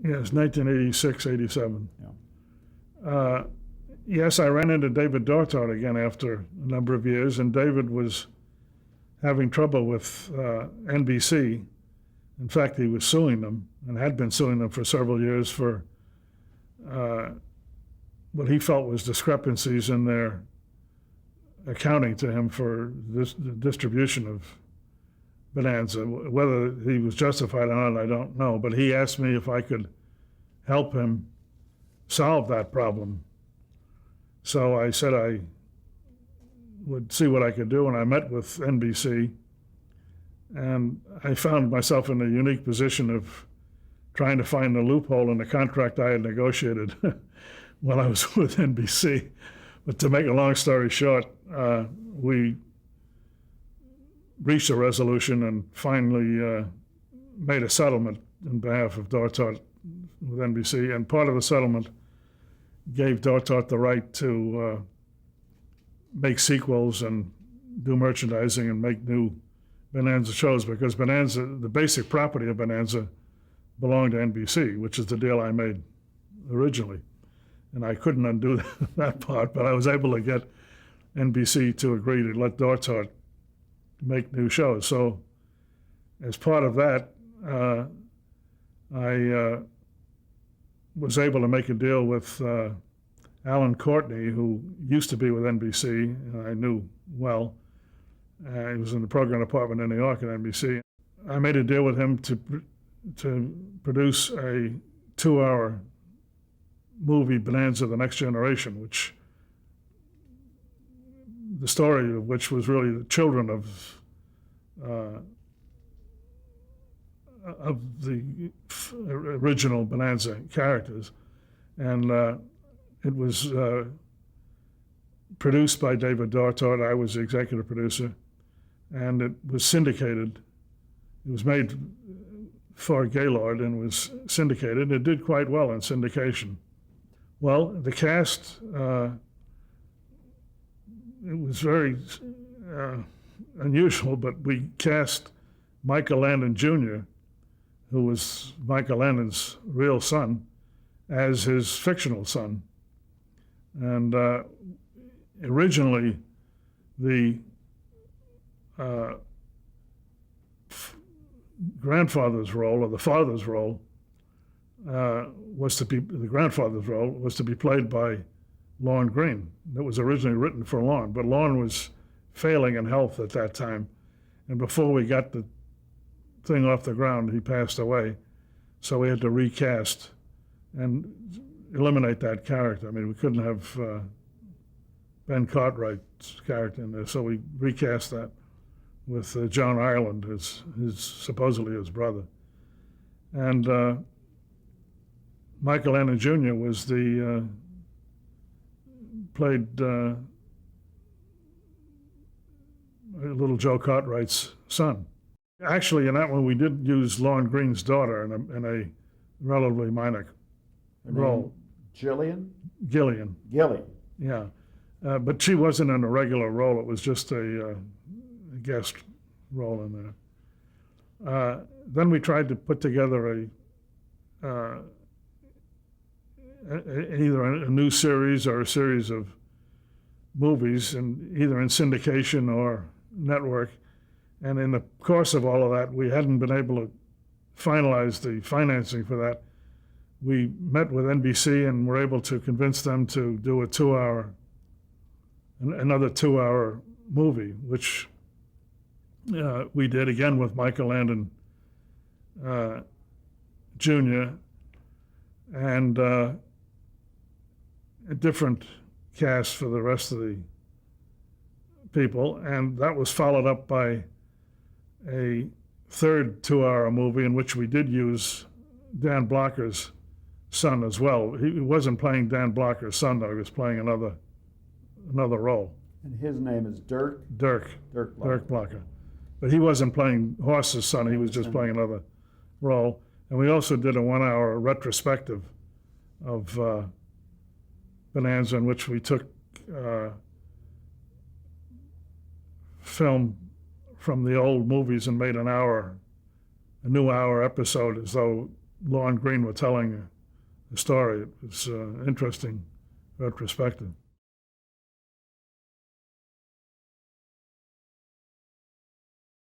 Yes, 1986, 87. Yeah. Yes, I ran into David Dortart again after a number of years, and David was having trouble with NBC. In fact, he was suing them and had been suing them for several years for what he felt was discrepancies in their accounting to him for the distribution of Bonanza. Whether he was justified or not, I don't know. But he asked me if I could help him solve that problem. So I said I would see what I could do, and I met with NBC. And I found myself in a unique position of trying to find a loophole in the contract I had negotiated while I was with NBC. But to make a long story short, we reached a resolution and finally made a settlement in behalf of Dortart with NBC. And part of the settlement gave Dortart the right to make sequels and do merchandising and make new Bonanza shows, because Bonanza, the basic property of Bonanza, belonged to NBC, which is the deal I made originally. And I couldn't undo that part, but I was able to get NBC to agree to let Dortart make new shows. So as part of that, I was able to make a deal with Alan Courtney, who used to be with NBC, and I knew well. He was in the program department in New York at NBC. I made a deal with him to produce a 2-hour movie, Bonanza: The Next Generation, which the story of which was really the children of the original Bonanza characters. And it was produced by David Dortart. I was the executive producer, and it was syndicated. It was made for Gaylord and was syndicated. It did quite well in syndication. Well, the cast, it was very unusual, but we cast Michael Landon Jr., who was Michael Landon's real son, as his fictional son. And originally, the grandfather's role, or the father's role, the grandfather's role was to be played by Lorne Greene. It was originally written for Lorne, but Lorne was failing in health at that time. And before we got the thing off the ground, he passed away. So we had to recast and eliminate that character. I mean, we couldn't have Ben Cartwright's character in there, so we recast that with John Ireland, his supposedly his brother. And Michael Landon Jr. was played little Joe Cartwright's son. Actually, in that one, we did use Lorne Greene's daughter in a relatively minor role. Gillian? Gillian. Gillian. Yeah. But she wasn't in a regular role. It was just a guest role in there. Then we tried to put together either a new series or a series of movies, and either in syndication or network. And in the course of all of that, we hadn't been able to finalize the financing for that. We met with NBC and were able to convince them to do another 2-hour movie, which we did again with Michael Landon Jr. and a different cast for the rest of the people. And that was followed up by a third 2-hour movie in which we did use Dan Blocker's son as well. He wasn't playing Dan Blocker's son, though. He was playing another role. And his name is Dirk? Dirk Dirk Blocker. Dirk Blocker. But he wasn't playing Horse's son. He was just playing another role. And we also did a 1-hour retrospective of Bonanza, in which we took film from the old movies and made a new hour episode, as though Lawn Green were telling the story. It was interesting retrospective.